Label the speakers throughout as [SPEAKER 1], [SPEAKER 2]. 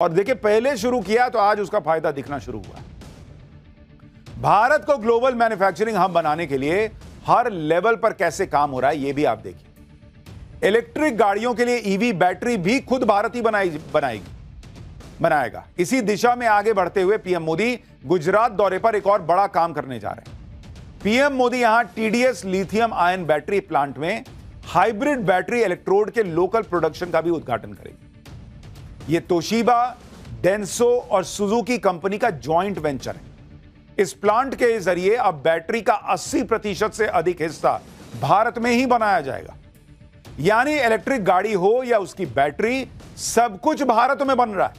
[SPEAKER 1] और देखिए पहले शुरू किया तो आज उसका फायदा दिखना शुरू हुआ। भारत को ग्लोबल मैन्युफैक्चरिंग हब बनाने के लिए हर लेवल पर कैसे काम हो रहा है यह भी आप देखिए। इलेक्ट्रिक गाड़ियों के लिए ईवी बैटरी भी खुद भारत ही बनाएगा। इसी दिशा में आगे बढ़ते हुए पीएम मोदी गुजरात दौरे पर एक और बड़ा काम करने जा रहे हैं। पीएम मोदी यहां TDS lithium ion battery plant में हाइब्रिड बैटरी इलेक्ट्रोड के लोकल प्रोडक्शन का भी उद्घाटन करेंगे। यह तोशिबा, डेंसो और सुजुकी कंपनी का जॉइंट वेंचर है। इस प्लांट के जरिए अब बैटरी का 80% से अधिक हिस्सा भारत में ही बनाया जाएगा। यानी इलेक्ट्रिक गाड़ी हो या उसकी बैटरी, सब कुछ भारत में बन रहा है।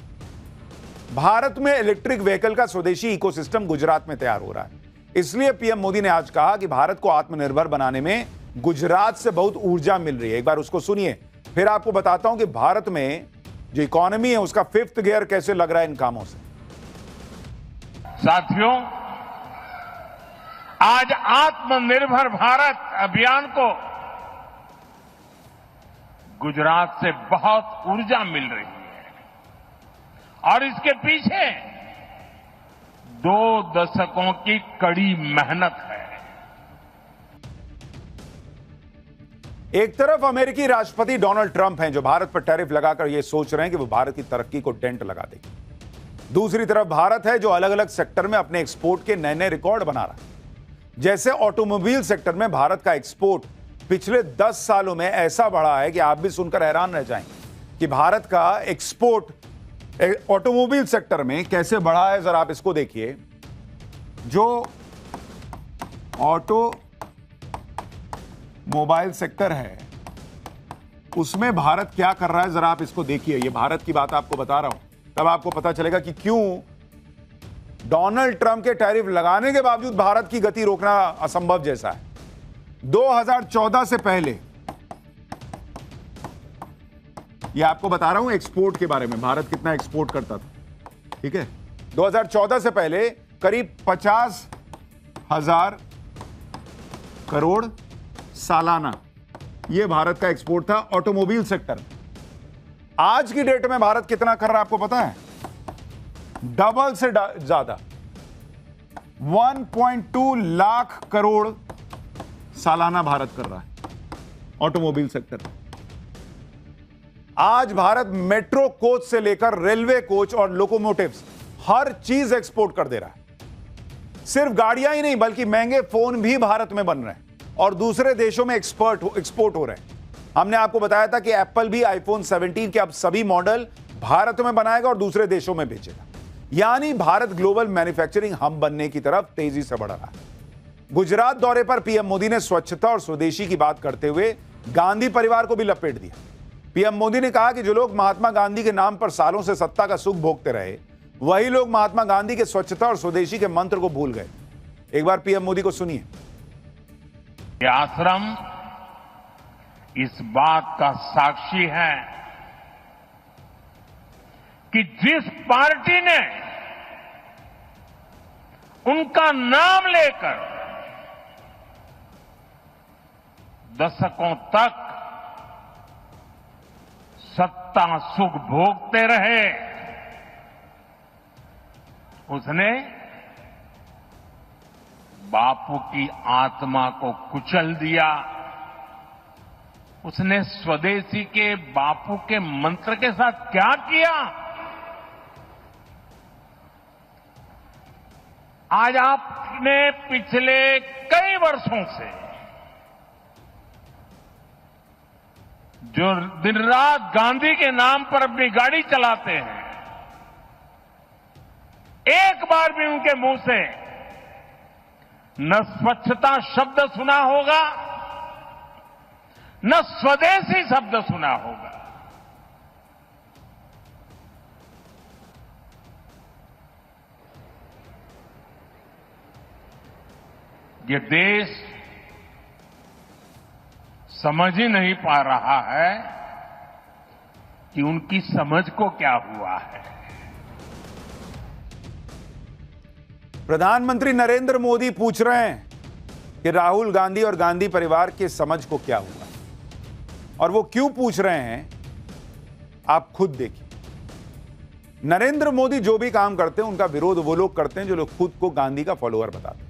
[SPEAKER 1] भारत में इलेक्ट्रिक व्हीकल का स्वदेशी इकोसिस्टम गुजरात में तैयार हो रहा है। इसलिए पीएम मोदी ने आज कहा कि भारत को आत्मनिर्भर बनाने में गुजरात से बहुत ऊर्जा मिल रही है। एक बार उसको सुनिए, फिर आपको बताता हूं कि भारत में जो इकोनॉमी है उसका 5th गियर कैसे लग रहा है इन कामों से।
[SPEAKER 2] साथियों, आज आत्मनिर्भर भारत अभियान को गुजरात से बहुत ऊर्जा मिल रही है और इसके पीछे 2 दशकों की कड़ी मेहनत है।
[SPEAKER 1] एक तरफ अमेरिकी राष्ट्रपति डोनाल्ड ट्रंप हैं जो भारत पर टैरिफ लगाकर यह सोच रहे हैं कि वो भारत की तरक्की को डेंट लगा देंगे। दूसरी तरफ भारत है जो अलग अलग सेक्टर में अपने एक्सपोर्ट के नए नए रिकॉर्ड बना रहा है। जैसे ऑटोमोबाइल सेक्टर में भारत का एक्सपोर्ट पिछले 10 सालों में ऐसा बढ़ा है कि आप भी सुनकर हैरान रह जाएंगे कि भारत का एक्सपोर्ट ऑटोमोबाइल सेक्टर में कैसे बढ़ा है। जरा आप इसको देखिए, जो ऑटो मोबाइल सेक्टर है उसमें भारत क्या कर रहा है, जरा आप इसको देखिए। ये भारत की बात आपको बता रहा हूं, तब आपको पता चलेगा कि क्यों डोनाल्ड ट्रंप के टैरिफ लगाने के बावजूद भारत की गति रोकना असंभव जैसा है। 2014 से पहले, ये आपको बता रहा हूं एक्सपोर्ट के बारे में, भारत कितना एक्सपोर्ट करता था, ठीक है। 2014 से पहले करीब 50,000 करोड़ सालाना यह भारत का एक्सपोर्ट था ऑटोमोबाइल सेक्टर। आज की डेट में भारत कितना कर रहा है आपको पता है? डबल से ज्यादा, 1.2 लाख करोड़ सालाना भारत कर रहा है ऑटोमोबाइल सेक्टर। आज भारत मेट्रो कोच से लेकर रेलवे कोच और लोकोमोटिव्स हर चीज एक्सपोर्ट कर दे रहा है। सिर्फ गाड़ियां ही नहीं बल्कि महंगे फोन भी भारत में बन रहे हैं और दूसरे देशों में एक्सपोर्ट हो रहे हैं। हमने आपको बताया था कि एप्पल भी आईफोन 17 के अब सभी मॉडल भारत में बनाएगा और दूसरे देशों में बेचेगा। यानी भारत ग्लोबल मैन्युफैक्चरिंग हब बनने की तरफ तेजी से बढ़ रहा है। गुजरात दौरे पर पीएम मोदी ने स्वच्छता और स्वदेशी की बात करते हुए गांधी परिवार को भी लपेट दिया। पीएम मोदी ने कहा कि जो लोग महात्मा गांधी के नाम पर सालों से सत्ता का सुख भोगते रहे, वही लोग महात्मा गांधी के स्वच्छता और स्वदेशी के मंत्र को भूल गए। एक बार पीएम मोदी को सुनिए।
[SPEAKER 2] यह आश्रम इस बात का साक्षी है कि जिस पार्टी ने उनका नाम लेकर दशकों तक सत्ता सुख भोगते रहे, उसने बापू की आत्मा को कुचल दिया। उसने स्वदेशी के बापू के मंत्र के साथ क्या किया? आज आपने पिछले कई वर्षों से जो दिन रात गांधी के नाम पर अपनी गाड़ी चलाते हैं, एक बार भी उनके मुंह से न स्वच्छता शब्द सुना होगा, न स्वदेशी शब्द सुना होगा। ये देश समझ ही नहीं पा रहा है कि उनकी समझ को क्या हुआ है।
[SPEAKER 1] प्रधानमंत्री नरेंद्र मोदी पूछ रहे हैं कि राहुल गांधी और गांधी परिवार के समझ को क्या हुआ, और वो क्यों पूछ रहे हैं आप खुद देखिए। नरेंद्र मोदी जो भी काम करते हैं उनका विरोध वो लोग करते हैं जो लोग खुद को गांधी का फॉलोअर बताते हैं।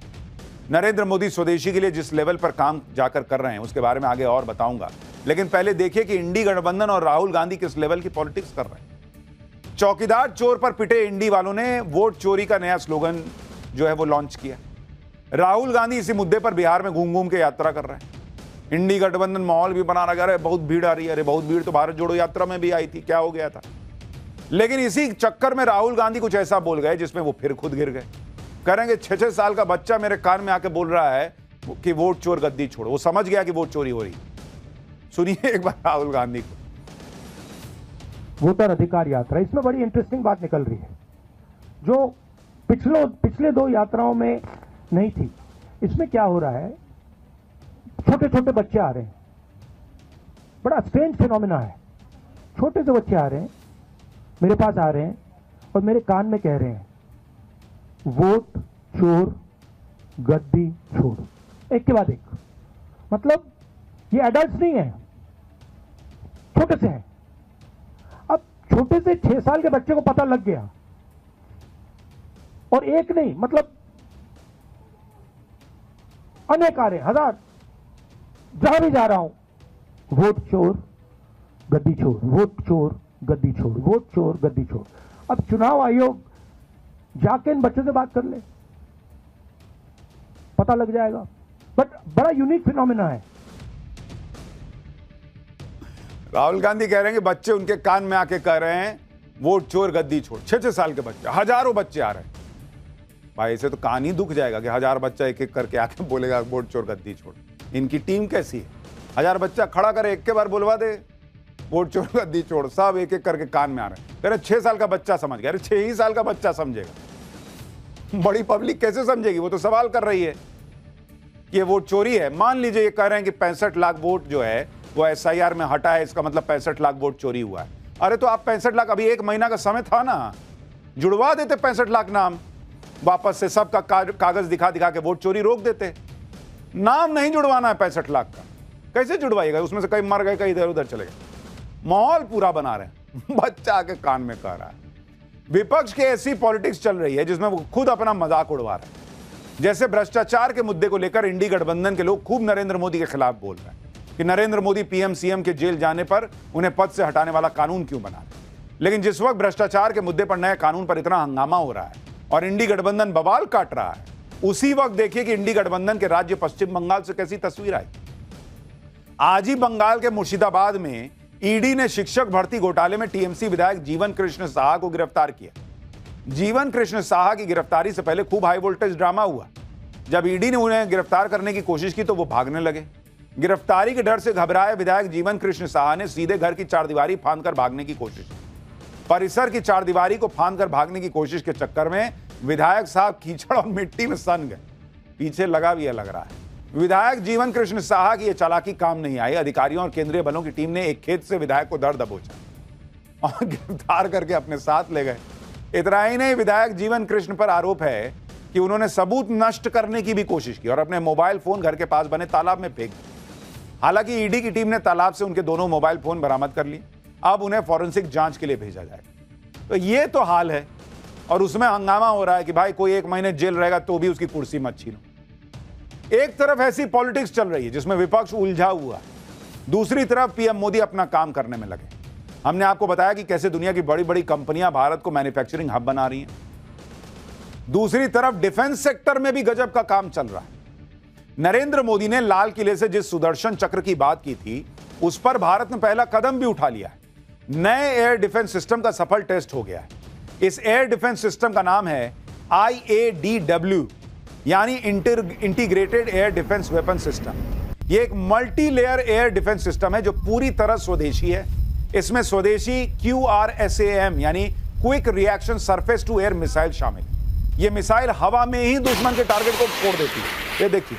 [SPEAKER 1] नरेंद्र मोदी स्वदेशी के लिए जिस लेवल पर काम जाकर कर रहे हैं उसके बारे में आगे और बताऊंगा, लेकिन पहले देखिए कि इंडी गठबंधन और राहुल गांधी किस लेवल की पॉलिटिक्स कर रहे हैं। चौकीदार चोर पर पिटे इंडी वालों ने वोट चोरी का नया स्लोगन जो है वो लॉन्च किया। राहुल गांधी इसी मुद्दे पर बिहार में घूम घूम के यात्रा कर रहे हैं। इंडी गठबंधन माहौल भी बना रहा है, बहुत भीड़ आ रही है। अरे बहुत भीड़ तो भारत जोड़ो यात्रा में भी आई थी, क्या हो गया था। लेकिन इसी चक्कर में राहुल गांधी कुछ ऐसा बोल गए जिसमें वो फिर खुद गिर गए। करेंगे 6-6 साल का बच्चा मेरे कान में आके बोल रहा है कि वोट चोर गद्दी छोड़ो। वो समझ गया कि वोट चोरी हो रही। सुनिए एक बार राहुल गांधी को।
[SPEAKER 3] वोटर अधिकार यात्रा, इसमें बड़ी इंटरेस्टिंग बात निकल रही है जो पिछले 2 यात्राओं में नहीं थी। इसमें क्या हो रहा है, छोटे छोटे बच्चे आ रहे हैं, बड़ा स्ट्रेंज फिनोमिना है। छोटे से बच्चे आ रहे हैं, मेरे पास आ रहे हैं और मेरे कान में कह रहे हैं वोट चोर गद्दी छोड़, एक के बाद एक। मतलब ये एडल्ट्स नहीं है, छोटे से हैं। अब छोटे से 6 साल के बच्चे को पता लग गया, और एक नहीं, मतलब अनेक आ रहे हैं, हजार। जहां भी जा रहा हूं वोट चोर गद्दी छोड़, वोट चोर गद्दी छोड़, वोट चोर गद्दी छोड़। अब चुनाव आयोग जाके इन बच्चों से बात कर ले, पता लग जाएगा। बट बड़ा यूनिक फिनोमिना है।
[SPEAKER 1] राहुल गांधी कह रहे हैं कि बच्चे उनके कान में आके कह रहे हैं वोट चोर गद्दी छोड़। 6-6 साल के बच्चे, हजारों बच्चे आ रहे हैं। भाई इसे तो कान ही दुख जाएगा कि 1000 बच्चा एक एक करके आके बोलेगा वोट चोर गद्दी छोड़। इनकी टीम कैसी है, 1000 बच्चा खड़ा करे, एक के बार बुलवा दे वोट चोर गद्दी छोड़, सब एक एक करके कान में आ रहे हैं। अरे 6 साल का बच्चा समझ गया, अरे 6 ही साल का बच्चा समझेगा, बड़ी पब्लिक कैसे समझेगी। वो तो सवाल कर रही है कि ये वोट चोरी है। मान लीजिए ये कह रहे हैं कि 65 लाख वोट जो है वो SIR में हटा है, इसका मतलब 65 लाख वोट चोरी हुआ है। अरे तो आप 65 लाख, अभी 1 महीना का समय था ना, जुड़वा देते 65 लाख नाम वापस से, सबका कागज दिखा दिखा के वोट चोरी रोक देते। नाम नहीं जुड़वाना है 65 लाख का, कैसे जुड़वाइएगा। उसमें से कई मर गए, कई इधर उधर चले गए। माहौल पूरा बना रहे हैं, बच्चा आके कान में कह रहा है। विपक्ष की ऐसी पॉलिटिक्स चल रही है जिसमें वो खुद अपना मजाक उड़वा रहे हैं। जैसे भ्रष्टाचार के मुद्दे को लेकर इंडी गठबंधन के लोग खूब नरेंद्र मोदी के खिलाफ बोल रहे हैं कि नरेंद्र मोदी PM CM के जेल जाने पर उन्हें पद से हटाने वाला कानून क्यों बना रहे। लेकिन जिस वक्त भ्रष्टाचार के मुद्दे पर नए कानून पर इतना हंगामा हो रहा है और इंडी गठबंधन बवाल काट रहा है, उसी वक्त देखिए कि इंडी गठबंधन के राज्य पश्चिम बंगाल से कैसी तस्वीर आई। आज ही बंगाल के मुर्शिदाबाद में ईडी ने शिक्षक भर्ती घोटाले में TMC विधायक जीवन कृष्ण साहा को गिरफ्तार किया। जीवन कृष्ण साहा की गिरफ्तारी से पहले खूब हाई वोल्टेज ड्रामा हुआ। जब ईडी ने उन्हें गिरफ्तार करने की कोशिश की तो वो भागने लगे। गिरफ्तारी के डर से घबराए विधायक जीवन कृष्ण साहा ने सीधे घर की चारदीवारी फांदकर भागने की कोशिश की। परिसर की चारदीवारी को फांदकर भागने की कोशिश के चक्कर में विधायक साहब कीचड़ और मिट्टी में सन गए। पीछे लगा भी लग रहा है। विधायक जीवन कृष्ण साहा की यह चालाकी काम नहीं आई। अधिकारियों और केंद्रीय बलों की टीम ने एक खेत से विधायक को धर दबोचा और गिरफ्तार करके अपने साथ ले गए। इतना ही नहीं, विधायक जीवन कृष्ण पर आरोप है कि उन्होंने सबूत नष्ट करने की भी कोशिश की और अपने मोबाइल फोन घर के पास बने तालाब में फेंक दिए। हालांकि ईडी की टीम ने तालाब से उनके दोनों मोबाइल फोन बरामद कर लिए। अब उन्हें फॉरेंसिक जांच के लिए भेजा जाएगा। तो ये तो हाल है और उसमें हंगामा हो रहा है कि भाई कोई 1 महीने जेल रहेगा तो भी उसकी कुर्सी मत छीनो। एक तरफ ऐसी पॉलिटिक्स चल रही है जिसमें विपक्ष उलझा हुआ है, दूसरी तरफ PM मोदी अपना काम करने में लगे। हमने आपको बताया कि कैसे दुनिया की बड़ी बड़ी कंपनियां भारत को मैन्युफैक्चरिंग हब बना रही हैं। दूसरी तरफ डिफेंस सेक्टर में भी गजब का काम चल रहा है। नरेंद्र मोदी ने लाल किले से जिस सुदर्शन चक्र की बात की थी उस पर भारत ने पहला कदम भी उठा लिया है। नए एयर डिफेंस सिस्टम का सफल टेस्ट हो गया है। इस एयर डिफेंस सिस्टम का नाम है IADW यानी integrated air defence weapon system. यह एक multi layer air defence system है जो पूरी तरह स्वदेशी है। इसमें स्वदेशी QRSAM यानी quick reaction surface to air missile शामिल है। यह मिसाइल हवा में ही दुश्मन के टारगेट को फोड़ देती है। ये देखिए,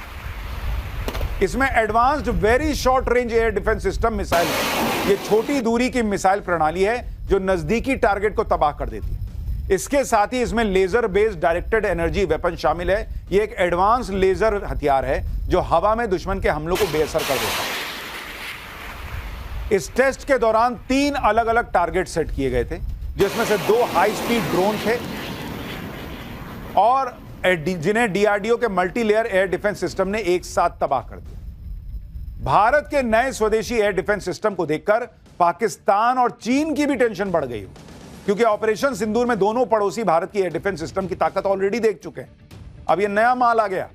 [SPEAKER 1] इसमें advanced very short range air defence system missile है। यह छोटी दूरी की मिसाइल प्रणाली है जो नजदीकी टारगेट को तबाह कर देती है। इसके साथ ही इसमें laser based directed energy weapon शामिल है। यह एक एडवांस लेजर हथियार है जो हवा में दुश्मन के हमलों को बेअसर कर देता है। इस टेस्ट के दौरान 3 अलग अलग टारगेट सेट किए गए थे। जिसमें से 2 हाई स्पीड ड्रोन थे और जिन्हें डीआरडीओ के multi layer air defence system ने एक साथ तबाह कर दिया। भारत के नए स्वदेशी एयर डिफेंस सिस्टम को देखकर पाकिस्तान और चीन की भी टेंशन बढ़ गई, क्योंकि ऑपरेशन सिंदूर में दोनों पड़ोसी भारत की एयर डिफेंस सिस्टम की ताकत ऑलरेडी देख चुके हैं। अब ये नया माल आ गया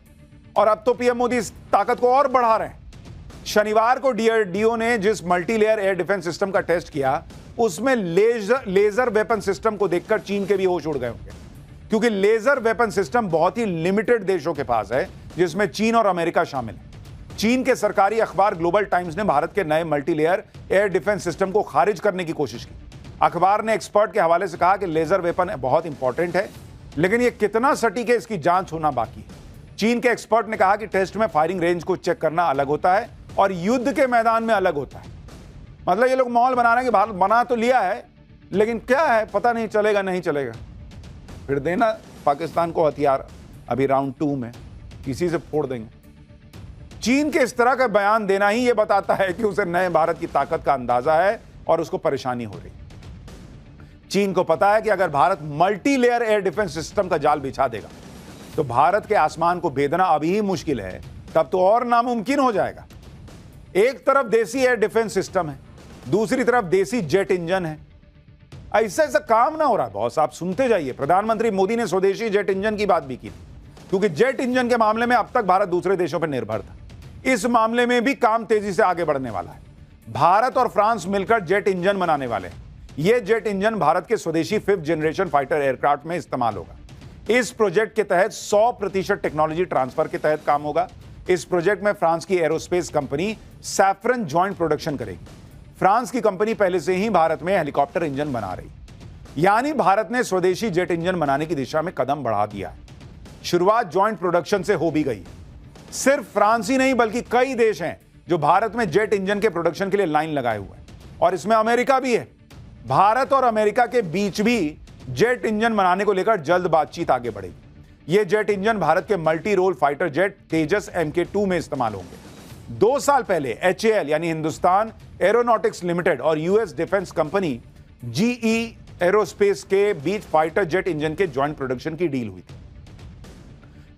[SPEAKER 1] और अब तो पीएम मोदी इस ताकत को और बढ़ा रहे हैं। शनिवार को डीआरडीओ ने जिस multi layer air defence system का टेस्ट किया, उसमें लेजर वेपन सिस्टम को देखकर चीन के भी होश उड़ गए होंगे, क्योंकि लेजर वेपन सिस्टम बहुत ही लिमिटेड देशों के पास है, जिसमें चीन और अमेरिका शामिल है। चीन के सरकारी अखबार ग्लोबल टाइम्स ने भारत के नए multi layer air defence system को खारिज करने की कोशिश की। अखबार ने एक्सपर्ट के हवाले से कहा कि लेजर वेपन बहुत इंपॉर्टेंट है, लेकिन यह कितना सटीक है इसकी जांच होना बाकी है। चीन के एक्सपर्ट ने कहा कि टेस्ट में फायरिंग रेंज को चेक करना अलग होता है और युद्ध के मैदान में अलग होता है। मतलब ये लोग माहौल बना रहे हैं कि भारत बना तो लिया है, लेकिन क्या है पता नहीं, चलेगा नहीं चलेगा। फिर देना पाकिस्तान को हथियार, अभी राउंड 2 में किसी से फोड़ देंगे। चीन के इस तरह का बयान देना ही ये बताता है कि उसे नए भारत की ताकत का अंदाजा है और उसको परेशानी हो रही। चीन को पता है कि अगर Bharat multi layer air defence system का जाल बिछा देगा तो भारत के आसमान को भेदना अभी ही मुश्किल है, तब तो और नामुमकिन हो जाएगा। एक तरफ देसी एयर डिफेंस सिस्टम है, दूसरी तरफ देसी जेट इंजन है। ऐसा काम ना हो रहा बॉस, आप सुनते जाइए। प्रधानमंत्री मोदी ने स्वदेशी जेट इंजन की बात भी की, क्योंकि जेट इंजन के मामले में अब तक भारत दूसरे देशों पर निर्भर था। इस मामले में भी काम तेजी से आगे बढ़ने वाला है। भारत और फ्रांस मिलकर जेट इंजन बनाने वाले हैं। यह जेट इंजन भारत के स्वदेशी 5th जनरेशन फाइटर एयरक्राफ्ट में इस्तेमाल होगा। इस प्रोजेक्ट के तहत 100% टेक्नोलॉजी ट्रांसफर के तहत काम होगा। इस प्रोजेक्ट में फ्रांस की aerospace company saffron joint production करेगी। फ्रांस की कंपनी पहले से ही भारत में हेलीकॉप्टर इंजन बना रही, यानी भारत ने स्वदेशी जेट इंजन बनाने की दिशा में कदम बढ़ा दिया है। शुरुआत जॉइंट प्रोडक्शन से हो भी गई। सिर्फ फ्रांस ही नहीं बल्कि कई देश हैं जो भारत में जेट इंजन के प्रोडक्शन के लिए लाइन लगाए हुए हैं, और इसमें अमेरिका भी है। भारत और अमेरिका के बीच भी जेट इंजन बनाने को लेकर जल्द बातचीत आगे बढ़ेगी। यह जेट इंजन भारत के मल्टी रोल फाइटर जेट तेजस MK2 में इस्तेमाल होंगे। 2 साल पहले HAL यानी हिंदुस्तान एरोनॉटिक्स लिमिटेड और US defence company GE aerospace के बीच फाइटर जेट इंजन के ज्वाइंट प्रोडक्शन की डील हुई थी,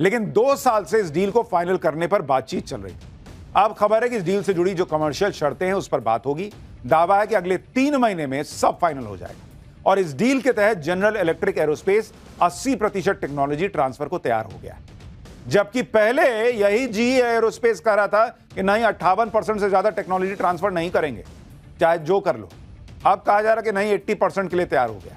[SPEAKER 1] लेकिन 2 साल से इस डील को फाइनल करने पर बातचीत चल रही थी। अब खबर है कि इस डील से जुड़ी जो कमर्शियल शर्तें हैं उस पर बात होगी। दावा है कि अगले 3 महीने में सब फाइनल हो जाएगा, और इस डील के तहत general electric aerospace 80% technology transfer को तैयार हो गया है, जबकि पहले यही GE एरोस्पेस कह रहा था कि नहीं 58% से ज्यादा टेक्नोलॉजी ट्रांसफर नहीं करेंगे, चाहे जो कर लो। अब कहा जा रहा कि नहीं 80% के लिए तैयार हो गया।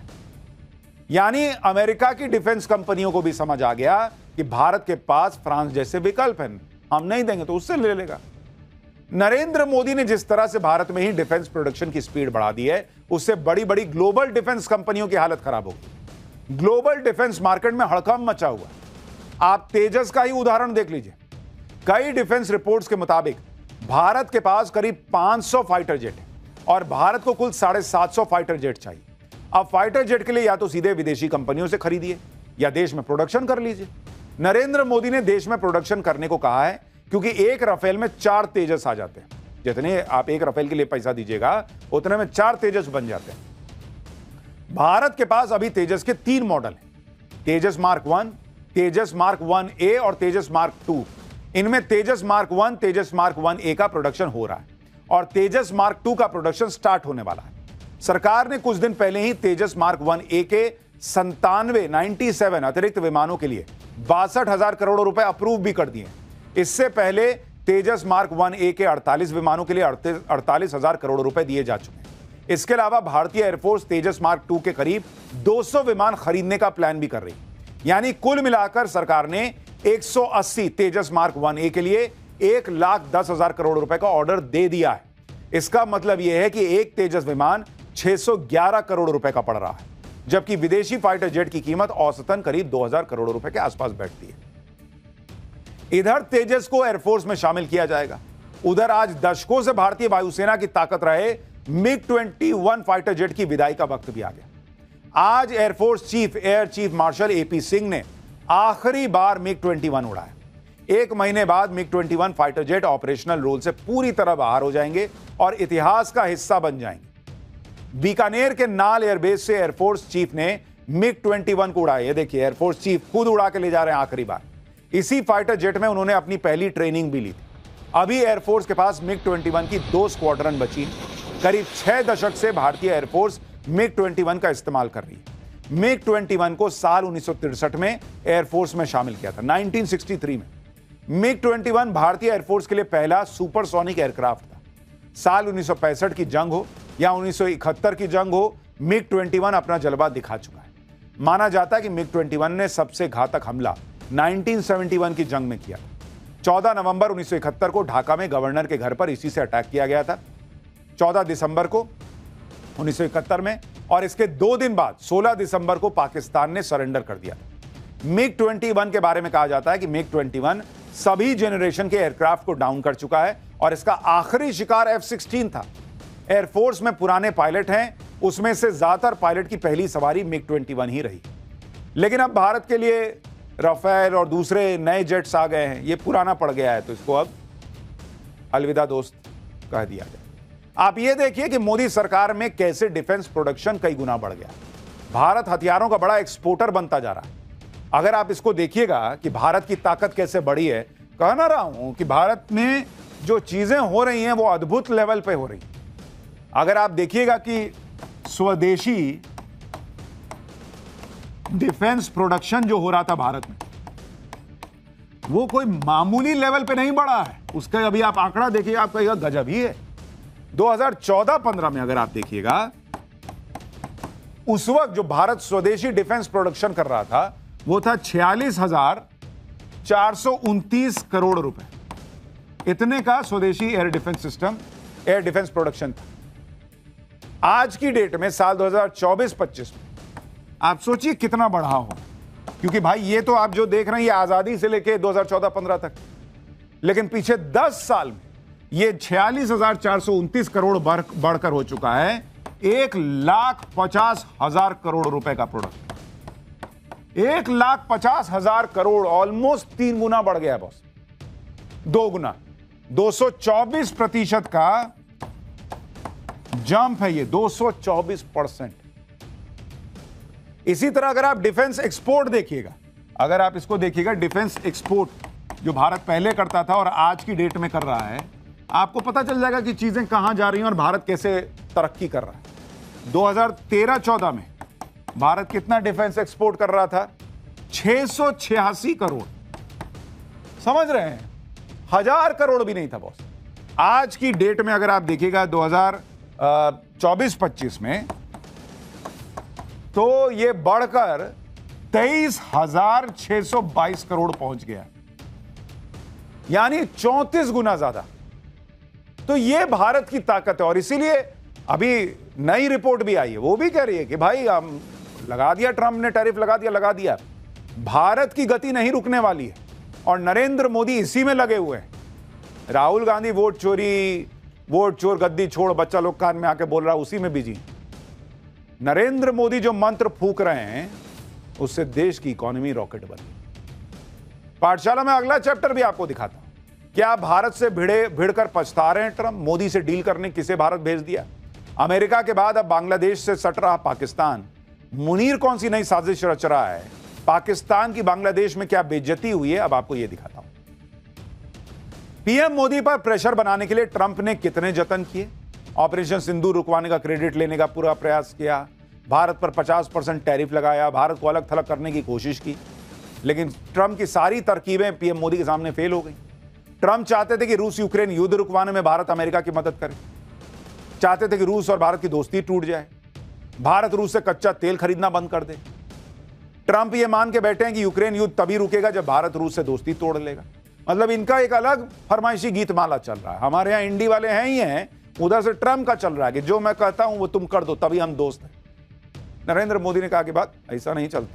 [SPEAKER 1] यानी अमेरिका की डिफेंस कंपनियों को भी समझ आ गया कि भारत के पास फ्रांस जैसे विकल्प हैं, हम नहीं देंगे तो उससे ले लेगा। नरेंद्र मोदी ने जिस तरह से भारत में ही डिफेंस प्रोडक्शन की स्पीड बढ़ा दी है, उससे बड़ी बड़ी ग्लोबल डिफेंस कंपनियों की हालत खराब होगी। ग्लोबल डिफेंस मार्केट में हड़कंप मचा हुआ। आप तेजस का ही उदाहरण देख लीजिए। कई डिफेंस रिपोर्ट्स के मुताबिक भारत के पास करीब 500 फाइटर जेट है और भारत को कुल 750 फाइटर जेट चाहिए। अब फाइटर जेट के लिए या तो सीधे विदेशी कंपनियों से खरीदिए या देश में प्रोडक्शन कर लीजिए। नरेंद्र मोदी ने देश में प्रोडक्शन करने को कहा है, क्योंकि एक राफेल में 4 तेजस आ जाते हैं। जितने आप एक राफेल के लिए पैसा दीजिएगा उतने में 4 तेजस बन जाते हैं। भारत के पास अभी तेजस के 3 मॉडल हैं, तेजस मार्क 1, तेजस मार्क 1A और तेजस मार्क 2। इनमें तेजस मार्क 1, तेजस मार्क 1A का प्रोडक्शन हो रहा है और तेजस मार्क 2 का प्रोडक्शन स्टार्ट होने वाला है। सरकार ने कुछ दिन पहले ही तेजस मार्क 1A के 97 अतिरिक्त विमानों के लिए 62,000 करोड़ रुपए अप्रूव भी कर दिए। इससे पहले तेजस मार्क 1A के 48 विमानों के लिए 48,000 करोड़ रुपए दिए जा चुके हैं। इसके अलावा भारतीय एयरफोर्स तेजस मार्क 2 के करीब 200 विमान खरीदने का प्लान भी कर रही है। यानी कुल मिलाकर सरकार ने 180 तेजस मार्क 1A के लिए 1,10,000 करोड़ रुपए का ऑर्डर दे दिया है। इसका मतलब यह है कि एक तेजस विमान 611 करोड़ रुपए का पड़ रहा है, जबकि विदेशी फाइटर जेट की कीमत औसतन करीब 2,000 करोड़ रुपए के आसपास बैठती है। इधर तेजस को एयरफोर्स में शामिल किया जाएगा, उधर आज दशकों से भारतीय वायुसेना की ताकत रहे MiG-21 फाइटर जेट की विदाई का वक्त भी आ गया। आज air force chief air chief marshal AP Singh ने आखिरी बार MiG-21 उड़ाया। 1 महीने बाद MiG-21 fighter jet operational role से पूरी तरह बाहर हो जाएंगे और इतिहास का हिस्सा बन जाएंगे। बीकानेर के नाल एयरबेस से एयरफोर्स चीफ ने MiG-21 को उड़ाया। ये देखिए, एयरफोर्स चीफ खुद उड़ा के ले जा रहे हैं आखिरी बार। इसी फाइटर जेट में उन्होंने अपनी पहली ट्रेनिंग भी ली थी। अभी एयरफोर्स के पास MiG-21 की 2 स्क्वाड्रन बची हैं। करीब 6 दशक से भारतीय एयरफोर्स MiG-21 का इस्तेमाल कर रही है। MiG-21 को साल 1963 में एयरफोर्स में शामिल किया था, 1963 में। MiG-21 भारतीय एयरफोर्स के लिए पहला सुपरसोनिक एयरक्राफ्ट था। साल 1965 की जंग हो या 1971 की जंग हो, MiG-21 अपना जलवा दिखा चुका है। माना जाता है कि MiG-21 ने सबसे घातक हमला 1971 की जंग में किया। 14 नवंबर 1971 को ढाका में गवर्नर के घर पर इसी से अटैक किया गया था। 14 दिसंबर को 1971 में, और इसके 2 दिन बाद 16 दिसंबर को पाकिस्तान ने सरेंडर कर दिया। MiG-21 के बारे में कहा जाता है कि MiG-21 सभी जेनरेशन के एयरक्राफ्ट को डाउन कर चुका है और इसका आखिरी शिकार F-16 था। एयरफोर्स में पुराने पायलट हैं, उसमें से ज्यादातर पायलट की पहली सवारी MiG-21 ही रही। लेकिन अब भारत के लिए राफेल और दूसरे नए जेट्स आ गए हैं, ये पुराना पड़ गया है, तो इसको अब अलविदा दोस्त कह दिया जाए। आप ये देखिए कि मोदी सरकार में कैसे डिफेंस प्रोडक्शन कई गुना बढ़ गया। भारत हथियारों का बड़ा एक्सपोर्टर बनता जा रहा है। अगर आप इसको देखिएगा कि भारत की ताकत कैसे बढ़ी है, कह ना रहा हूं कि भारत में जो चीजें हो रही हैं वो अद्भुत लेवल पे हो रही हैं। अगर आप देखिएगा कि स्वदेशी डिफेंस प्रोडक्शन जो हो रहा था भारत में, वो कोई मामूली लेवल पे नहीं बढ़ा है। उसका अभी आप आंकड़ा देखिए, आप कहिएगा गजब ही है। 2014-15 में अगर आप देखिएगा, उस वक्त जो भारत स्वदेशी डिफेंस प्रोडक्शन कर रहा था वो था 46,429 करोड़ रुपए। इतने का स्वदेशी air defence system, air defence production था। आज की डेट में साल 2024-25 में आप सोचिए कितना बढ़ा हो, क्योंकि भाई ये तो आप जो देख रहे हैं ये आजादी से लेके 2014-15 तक, लेकिन पीछे 10 साल में ये 46,429 करोड़ बढ़कर हो चुका है 1,50,000 करोड़ रुपए का प्रोडक्ट। 1,50,000 करोड़, ऑलमोस्ट 3 गुना बढ़ गया बॉस, 2 गुना, 224% का जंप है ये, 224%। इसी तरह अगर आप डिफेंस एक्सपोर्ट देखिएगा, अगर आप इसको देखिएगा, डिफेंस एक्सपोर्ट जो भारत पहले करता था और आज की डेट में कर रहा है, आपको पता चल जाएगा कि चीजें कहां जा रही हैं और भारत कैसे तरक्की कर रहा है। 2013-14 में भारत कितना डिफेंस एक्सपोर्ट कर रहा था? 686 करोड़। समझ रहे हैं? 1000 करोड़ भी नहीं था बॉस। आज की डेट में अगर आप देखिएगा 2024-25 में, तो ये बढ़कर 23,622 करोड़ पहुंच गया, यानी 34 गुना ज्यादा। तो ये भारत की ताकत है। और इसीलिए अभी नई रिपोर्ट भी आई है, वो भी कह रही है कि भाई हम लगा दिया, ट्रंप ने टैरिफ लगा दिया, भारत की गति नहीं रुकने वाली है। और नरेंद्र मोदी इसी में लगे हुए हैं। राहुल गांधी वोट चोर गद्दी छोड़, बच्चा लोग कान में आके बोल रहा, उसी में बिजी। नरेंद्र मोदी जो मंत्र फूक रहे हैं, उससे देश की इकोनॉमी रॉकेट बनी। पाठशाला में अगला चैप्टर भी आपको दिखाता हूं। क्या भारत से भिड़कर पछता रहे हैं ट्रंप? मोदी से डील करने किसे भारत भेज दिया? अमेरिका के बाद अब बांग्लादेश से सट रहा पाकिस्तान। मुनीर कौन सी नई साजिश रच रहा है? पाकिस्तान की बांग्लादेश में क्या बेइज्जती हुई है, अब आपको यह दिखाता हूं। पीएम मोदी पर प्रेशर बनाने के लिए ट्रंप ने कितने जतन किए? ऑपरेशन सिंदूर रुकवाने का क्रेडिट लेने का पूरा प्रयास किया, भारत पर 50% टैरिफ लगाया, भारत को अलग थलग करने की कोशिश की, लेकिन ट्रंप की सारी तरकीबें पीएम मोदी के सामने फेल हो गई। ट्रंप चाहते थे कि रूस यूक्रेन युद्ध रुकवाने में भारत अमेरिका की मदद करे, चाहते थे कि रूस और भारत की दोस्ती टूट जाए, भारत रूस से कच्चा तेल खरीदना बंद कर दे। ट्रंप ये मान के बैठे हैं कि यूक्रेन युद्ध तभी रुकेगा जब भारत रूस से दोस्ती तोड़ लेगा। मतलब इनका एक अलग फरमाइशी गीत माला चल रहा है। हमारे यहां इंडी वाले हैं ही हैं, उधर से ट्रंप का चल रहा है कि जो मैं कहता हूं वो तुम कर दो, तभी हम दोस्त हैं। नरेंद्र मोदी ने कहा कि बात ऐसा नहीं चलता।